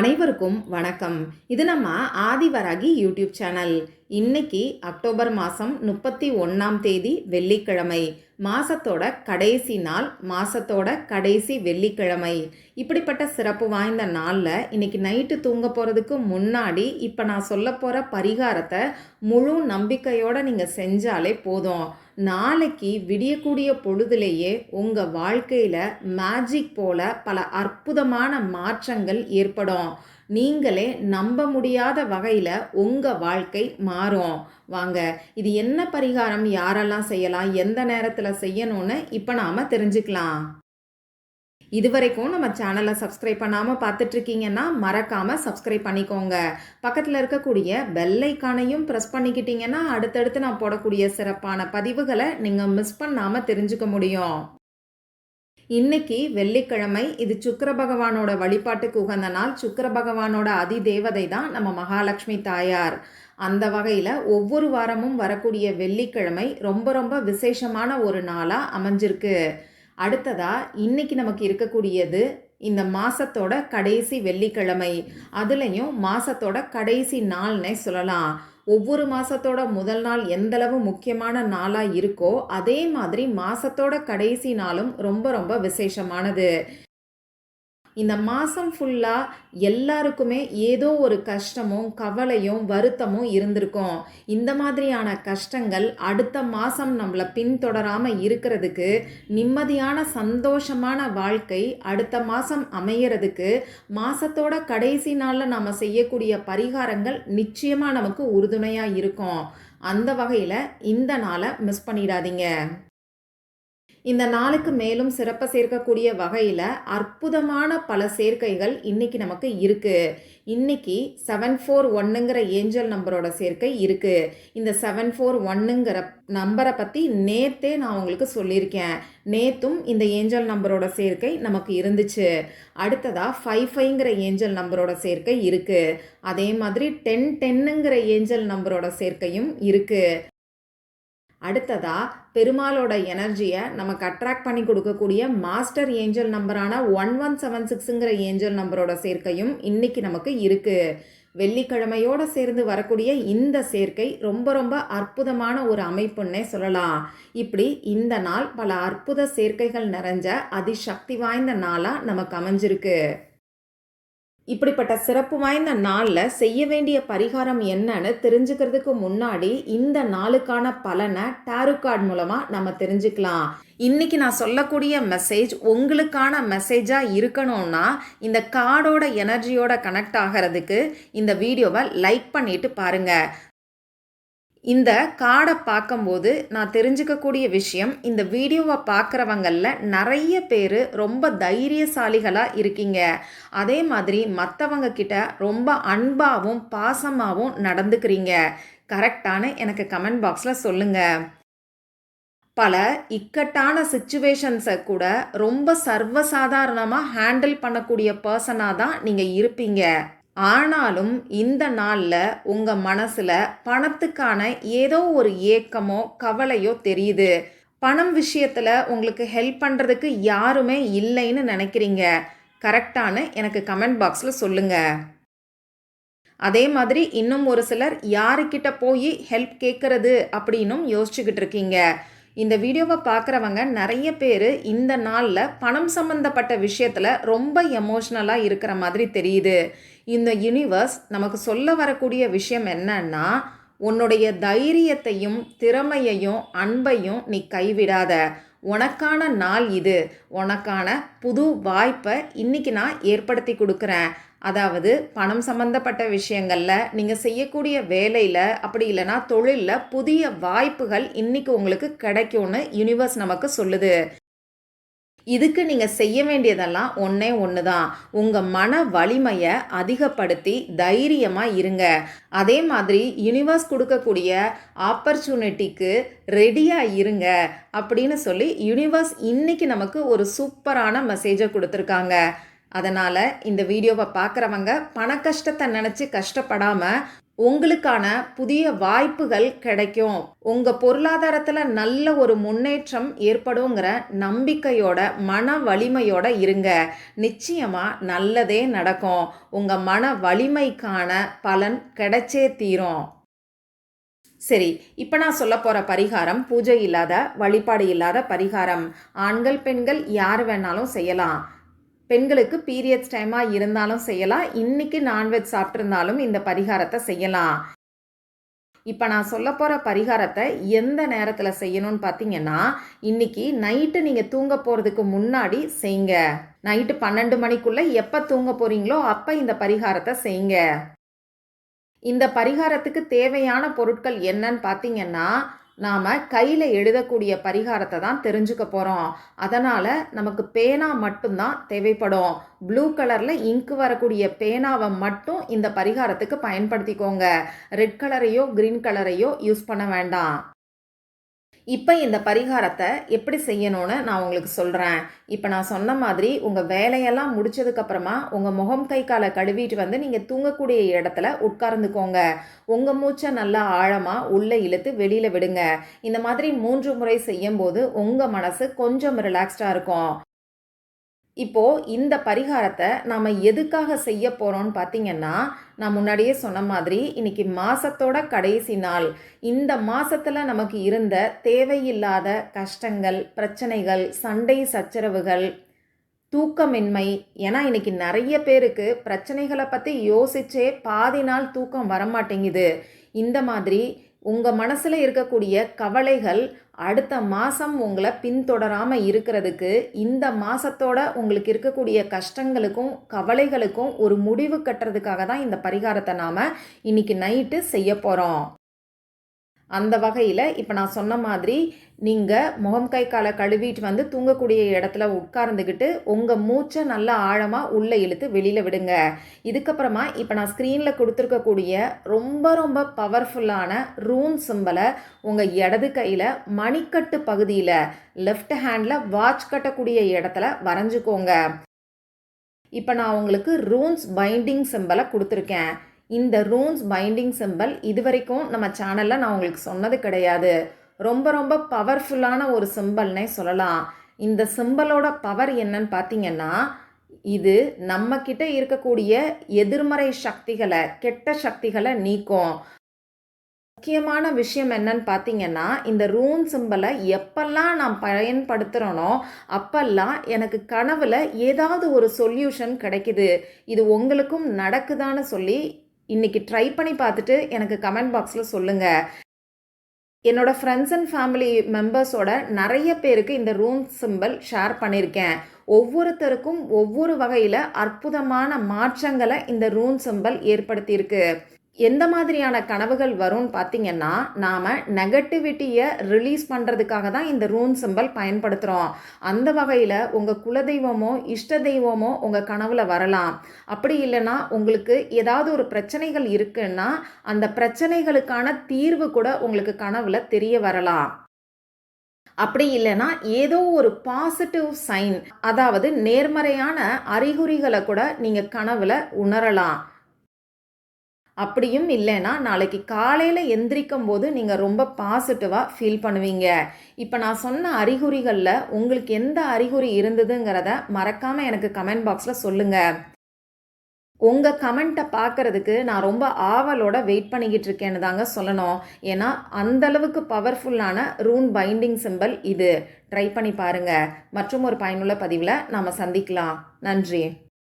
அனைவருக்கும் வணக்கம். இது நம்ம ஆதிவராகி யூடியூப் சேனல். இன்னைக்கு அக்டோபர் மாதம் 31ஆம் தேதி வெள்ளிக்கிழமை. மாசத்தோட கடைசி நாள், மாசத்தோட கடைசி வெள்ளிக்கிழமை. இப்படிப்பட்ட சிறப்பு வாய்ந்த நாளில் இன்னைக்கு நைட்டு தூங்க போகிறதுக்கு முன்னாடி இப்போ நான் சொல்ல போகிற பரிகாரத்தை முழு நம்பிக்கையோடு நீங்கள் செஞ்சாலே போதும். நாளைக்கு விடியக்கூடிய பொழுதுலேயே உங்கள் வாழ்க்கையில் மேஜிக் போல பல அற்புதமான மாற்றங்கள் ஏற்படும். நீங்களே நம்ப முடியாத வகையில் உங்கள் வாழ்க்கை மாறும். வாங்க, இது என்ன பரிகாரம், யாரெல்லாம் செய்யலாம், எந்த நேரத்தில் செய்யணும்னு இப்போ நாம் தெரிஞ்சுக்கலாம். இதுவரைக்கும் நம்ம சேனலை சப்ஸ்கிரைப் பண்ணாமல் பார்த்துட்ருக்கீங்கன்னா மறக்காமல் சப்ஸ்கிரைப் பண்ணிக்கோங்க. பக்கத்தில் இருக்கக்கூடிய பெல் ஐக்கானையும் ப்ரெஸ் பண்ணிக்கிட்டீங்கன்னா அடுத்தடுத்து நான் போடக்கூடிய சிறப்பான பதிவுகளை நீங்கள் மிஸ் பண்ணாமல் தெரிஞ்சுக்க முடியும். இன்னைக்கு வெள்ளிக்கிழமை, இது சுக்கிர பகவானோட வழிபாட்டுக்கு உகந்த நாள். சுக்கிர பகவானோட அதி தேவதை தான் நம்ம மகாலட்சுமி தாயார். அந்த வகையில் ஒவ்வொரு வாரமும் வரக்கூடிய வெள்ளிக்கிழமை ரொம்ப ரொம்ப விசேஷமான ஒரு நாளாக அமைஞ்சிருக்கு. அடுத்ததா இன்னைக்கு நமக்கு இருக்கக்கூடியது இந்த மாசத்தோட கடைசி வெள்ளிக்கிழமை. அதுலேயும் மாசத்தோட கடைசி நாள்னே சொல்லலாம். ஒவ்வொரு மாதத்தோட முதல் நாள் எந்தளவு முக்கியமான நாளாக இருக்கோ அதே மாதிரி மாதத்தோட கடைசி நாளும் ரொம்ப ரொம்ப விசேஷமானது. இந்த மாதம் ஃபுல்லாக எல்லாருக்குமே ஏதோ ஒரு கஷ்டமும் கவலையும் வருத்தமும் இருந்திருக்கும். இந்த மாதிரியான கஷ்டங்கள் அடுத்த மாதம் நம்மளை பின்தொடராமல் இருக்கிறதுக்கு, நிம்மதியான சந்தோஷமான வாழ்க்கை அடுத்த மாதம் அமையறதுக்கு மாதத்தோட கடைசி நாளில் நாம் செய்யக்கூடிய பரிகாரங்கள் நிச்சயமாக நமக்கு உறுதுணையாக இருக்கும். அந்த வகையில் இந்த நாளை மிஸ் பண்ணிடாதீங்க. இந்த நாளுக்கு மேலும் சிறப்பை சேர்க்கக்கூடிய வகையில் அற்புதமான பல சேர்க்கைகள் இன்னைக்கு நமக்கு இருக்குது. இன்னைக்கு 741ங்கிற ஏஞ்சல் நம்பரோட சேர்க்கை இருக்குது. இந்த 741ங்கிற நம்பரை பற்றி நேற்றே நான் உங்களுக்கு சொல்லியிருக்கேன். நேற்றும் இந்த ஏஞ்சல் நம்பரோட சேர்க்கை நமக்கு இருந்துச்சு. அடுத்ததாக 55ங்கிற ஏஞ்சல் நம்பரோட சேர்க்கை இருக்குது. அதே மாதிரி 1010ங்கிற ஏஞ்சல் நம்பரோட சேர்க்கையும் இருக்குது. அடுத்ததா பெருமாளோட எனர்ஜியை நமக்கு அட்ராக்ட் பண்ணி கொடுக்கக்கூடிய மாஸ்டர் ஏஞ்சல் நம்பரான 1176ங்கிற ஏஞ்சல் நம்பரோட சேர்க்கையும் இன்னைக்கு நமக்கு இருக்குது. வெள்ளிக்கிழமையோடு சேர்ந்து வரக்கூடிய இந்த சேர்க்கை ரொம்ப ரொம்ப அற்புதமான ஒரு அமைப்புன்னே சொல்லலாம். இப்படி இந்த நாள் பல அற்புத சேர்க்கைகள் நிறைஞ்ச அதிசக்தி வாய்ந்த நாளாக நமக்கு அமைஞ்சிருக்கு. இப்படிப்பட்ட சிறப்பு வாய்ந்த நாளில் செய்ய வேண்டிய பரிகாரம் என்னன்னு தெரிஞ்சுக்கிறதுக்கு முன்னாடி இந்த நாளுக்கான பலனை டாரோ கார்டு மூலமாக நம்ம தெரிஞ்சுக்கலாம். இன்னைக்கு நான் சொல்லக்கூடிய மெசேஜ் உங்களுக்கான மெசேஜாக இருக்கணும்னா இந்த கார்டோட எனர்ஜியோட கனெக்ட் ஆகிறதுக்கு இந்த வீடியோவை லைக் பண்ணிட்டு பாருங்கள். இந்த கார்டை பார்க்கும்போது நான் தெரிஞ்சுக்கக்கூடிய விஷயம், இந்த வீடியோவை பார்க்குறவங்களில் நிறைய பேர் ரொம்ப தைரியசாலிகளாக இருக்கீங்க. அதே மாதிரி மற்றவங்க கிட்ட ரொம்ப அன்பாகவும் பாசமாகவும் நடந்துக்கிறீங்க. கரெக்டான எனக்கு கமெண்ட் பாக்ஸில் சொல்லுங்கள். பல இக்கட்டான சிச்சுவேஷன்ஸை கூட ரொம்ப சர்வசாதாரணமாக ஹேண்டில் பண்ணக்கூடிய பர்சனாக தான் நீங்கள் இருப்பீங்க. ஆனாலும் இந்த நாளில் உங்கள் மனசில் பணத்துக்கான ஏதோ ஒரு ஏக்கமோ கவலையோ தெரியுது. பணம் விஷயத்தில் உங்களுக்கு ஹெல்ப் பண்ணுறதுக்கு யாருமே இல்லைன்னு நினைக்கிறீங்க. கரெக்டான எனக்கு கமெண்ட் பாக்ஸில் சொல்லுங்கள். அதே மாதிரி இன்னும் ஒரு சிலர் யாருக்கிட்ட போய் ஹெல்ப் கேட்குறது அப்படின்னும் யோசிச்சுக்கிட்டு இருக்கீங்க. இந்த வீடியோவை பார்க்குறவங்க நிறைய பேர் இந்த நாளில் பணம் சம்மந்தப்பட்ட விஷயத்தில் ரொம்ப எமோஷ்னலாக இருக்கிற மாதிரி தெரியுது. இந்த யூனிவர்ஸ் நமக்கு சொல்ல வரக்கூடிய விஷயம் என்னன்னா, உன்னுடைய தைரியத்தையும் திறமையையும் அன்பையும் நீ கைவிடாத. உனக்கான நாள் இது. உனக்கான புது வாய்ப்பை இன்னைக்கு நான் ஏற்படுத்தி கொடுக்குறேன். அதாவது பணம் சம்மந்தப்பட்ட விஷயங்களில், நீங்கள் செய்யக்கூடிய வேலையில், அப்படி இல்லைன்னா தொழிலில் புதிய வாய்ப்புகள் இன்னைக்கு உங்களுக்கு கிடைக்கும்னு யூனிவர்ஸ் நமக்கு சொல்லுது. இதுக்கு நீங்கள் செய்ய வேண்டியதெல்லாம் ஒன்றே ஒன்று தான். உங்கள் மன வலிமையை அதிகப்படுத்தி தைரியமாக இருங்க. அதே மாதிரி யூனிவர்ஸ் கொடுக்கக்கூடிய ஆப்பர்ச்சுனிட்டிக்கு ரெடியாக இருங்க அப்படின்னு சொல்லி யூனிவர்ஸ் இன்னைக்கு நமக்கு ஒரு சூப்பரான மெசேஜை கொடுத்துருக்காங்க. அதனால் இந்த வீடியோவை பார்க்குறவங்க பண கஷ்டத்தை நினச்சி கஷ்டப்படாமல் உங்களுக்கான புதிய வாய்ப்புகள் கிடைக்கும். உங்க பொருளாதாரத்துல நல்ல ஒரு முன்னேற்றம் ஏற்படுங்கிற நம்பிக்கையோட, மன வலிமையோட இருங்க. நிச்சயமா நல்லதே நடக்கும். உங்க மன வலிமைக்கான பலன் கிடைச்சே தீரும். சரி, இப்போ நான் சொல்ல போகிற பரிகாரம் பூஜை இல்லாத, வழிபாடு இல்லாத பரிகாரம். ஆண்கள், பெண்கள் யார் வேணாலும் செய்யலாம். பெண்களுக்கு பீரியட்ஸ் டைமாக இருந்தாலும் செய்யலாம். இன்னைக்கு நான்வெஜ் சாப்பிட்ருந்தாலும் இந்த பரிகாரத்தை செய்யலாம். இப்போ நான் சொல்ல போகிற பரிகாரத்தை எந்த நேரத்தில் செய்யணும்னு பார்த்தீங்கன்னா, இன்னைக்கு நைட்டு நீங்கள் தூங்க போகிறதுக்கு முன்னாடி செய்யுங்க. நைட்டு 12 மணிக்குள்ளே எப்போ தூங்க போகிறீங்களோ அப்போ இந்த பரிகாரத்தை செய்யுங்க. இந்த பரிகாரத்துக்கு தேவையான பொருட்கள் என்னன்னு பார்த்தீங்கன்னா, நாம் கையில் எழுதக்கூடிய பரிகாரத்தை தான் தெரிஞ்சுக்க போகிறோம். அதனால் நமக்கு பேனா மட்டும்தான் தேவைப்படும். ப்ளூ கலரில் இங்கு வரக்கூடிய பேனாவை மட்டும் இந்த பரிகாரத்துக்கு பயன்படுத்திக்கோங்க. ரெட் கலரையோ க்ரீன் கலரையோ யூஸ் பண்ண வேண்டாம். இப்போ இந்த பரிகாரத்தை எப்படி செய்யணும்னு நான் உங்களுக்கு சொல்கிறேன். இப்போ நான் சொன்ன மாதிரி உங்கள் வேலையெல்லாம் முடிச்சதுக்கப்புறமா உங்கள் முகம் கை காலை கழுவிட்டு வந்து நீங்கள் தூங்கக்கூடிய இடத்துல உட்கார்ந்துக்கோங்க. உங்கள் மூச்சை நல்லா ஆழமாக உள்ளே இழுத்து வெளியில் விடுங்க. இந்த மாதிரி 3 முறை செய்யும்போது உங்கள் மனசு கொஞ்சம் ரிலாக்ஸ்டாக இருக்கும். இப்போ இந்த பரிகாரத்தை நாம் எதுக்காக செய்ய போகிறோம்னு பார்த்தீங்கன்னா, நான் முன்னாடியே சொன்ன மாதிரி இன்னைக்கு மாதத்தோட கடைசி நாள். இந்த மாதத்தில் நமக்கு இருந்த தேவையில்லாத கஷ்டங்கள், பிரச்சனைகள், சண்டை சச்சரவுகள், தூக்கமின்மை, ஏன்னா இன்னைக்கு நிறைய பேருக்கு பிரச்சனைகளை பற்றி யோசிச்சே பாதி நாள் தூக்கம் வரமாட்டேங்குது. இந்த மாதிரி உங்கள் மனசில் இருக்கக்கூடிய கவலைகள் அடுத்த மாதம் உங்களை பின்தொடராமல் இருக்கிறதுக்கு, இந்த மாதத்தோட உங்களுக்கு இருக்கக்கூடிய கஷ்டங்களுக்கும் கவலைகளுக்கும் ஒரு முடிவு கட்டுறதுக்காக தான் இந்த பரிகாரத்தை நாம் இன்னைக்கு நைட்டு செய்ய போகிறோம். அந்த வகையில் இப்போ நான் சொன்ன மாதிரி நீங்கள் முகம் கை காலை கழுவிட்டு வந்து தூங்கக்கூடிய இடத்துல உட்கார்ந்துக்கிட்டு உங்கள் மூச்சை நல்லா ஆழமாக உள்ளே இழுத்து வெளியில் விடுங்க. இதுக்கப்புறமா இப்போ நான் ஸ்க்ரீனில் கொடுத்துருக்கக்கூடிய ரொம்ப ரொம்ப பவர்ஃபுல்லான ரூன் சிம்பலை உங்கள் இடது கையில் மணிக்கட்டு பகுதியில் லெஃப்ட் ஹேண்டில் வாட்ச் கட்டக்கூடிய இடத்துல வரைஞ்சிக்கோங்க. இப்போ நான் உங்களுக்கு ரூன்ஸ் பைண்டிங் சிம்பலை கொடுத்துருக்கேன். இந்த ரூன்ஸ் பைண்டிங் சிம்பல் இதுவரைக்கும் நம்ம சேனலில் நான் உங்களுக்கு சொன்னது கிடையாது. ரொம்ப ரொம்ப பவர்ஃபுல்லான ஒரு சிம்பல்னே சொல்லலாம். இந்த சிம்பலோட பவர் என்னன்னு பார்த்தீங்கன்னா, இது நம்மக்கிட்ட இருக்கக்கூடிய எதிர்மறை சக்திகளை, கெட்ட சக்திகளை நீக்கும். முக்கியமான விஷயம் என்னன்னு பார்த்தீங்கன்னா, இந்த ரூன் சிம்பலை எப்பெல்லாம் நான் பயன்படுத்துகிறேனோ அப்பெல்லாம் எனக்கு கனவில் ஏதாவது ஒரு சொல்யூஷன் கிடைக்குது. இது உங்களுக்கும் நடக்குதான்னு சொல்லி இன்றைக்கி ட்ரை பண்ணி பார்த்துட்டு எனக்கு கமெண்ட் பாக்ஸில் சொல்லுங்கள். என்னோடய ஃப்ரெண்ட்ஸ் அண்ட் ஃபேமிலி மெம்பர்ஸோட நிறைய பேருக்கு இந்த ரூன் சிம்பல் ஷேர் பண்ணியிருக்கேன். ஒவ்வொருத்தருக்கும் ஒவ்வொரு வகையில் அற்புதமான மாற்றங்களை இந்த ரூன் சிம்பல் ஏற்படுத்தியிருக்கு. எந்த மாதிரியான கனவுகள் வரும்னு பார்த்தீங்கன்னா, நாம் நெகட்டிவிட்டியை ரிலீஸ் பண்ணுறதுக்காக தான் இந்த ரூன் சிம்பல் பயன்படுத்துகிறோம். அந்த வகையில் உங்கள் குலதெய்வமோ இஷ்ட தெய்வமோ உங்கள் கனவில் வரலாம். அப்படி இல்லைன்னா உங்களுக்கு ஏதாவது ஒரு பிரச்சனைகள் இருக்குன்னா அந்த பிரச்சனைகளுக்கான தீர்வு கூட உங்களுக்கு கனவில் தெரிய வரலாம். அப்படி இல்லைன்னா ஏதோ ஒரு பாசிட்டிவ் சைன், அதாவது நேர்மறையான அறிகுறிகளை கூட நீங்கள் கனவில் உணரலாம். அப்படியும் இல்லைன்னா நாளைக்கு காலையில் எந்திரிக்கும் போது நீங்கள் ரொம்ப பாசிட்டிவாக ஃபீல் பண்ணுவீங்க. இப்போ நான் சொன்ன அறிகுறிகளில் உங்களுக்கு எந்த அறிகுறி இருந்ததுங்கிறத மறக்காமல் எனக்கு கமெண்ட் பாக்ஸில் சொல்லுங்கள். உங்கள் கமெண்ட்டை பார்க்குறதுக்கு நான் ரொம்ப ஆவலோட வெயிட் பண்ணிக்கிட்டு இருக்கேன்னு தாங்க சொல்லணும். ஏன்னா அந்தளவுக்கு பவர்ஃபுல்லான ரூன் பைண்டிங் சிம்பல் இது. ட்ரை பண்ணி பாருங்கள். மற்றும் ஒரு பயனுள்ள பதிவில் நாம் சந்திக்கலாம். நன்றி.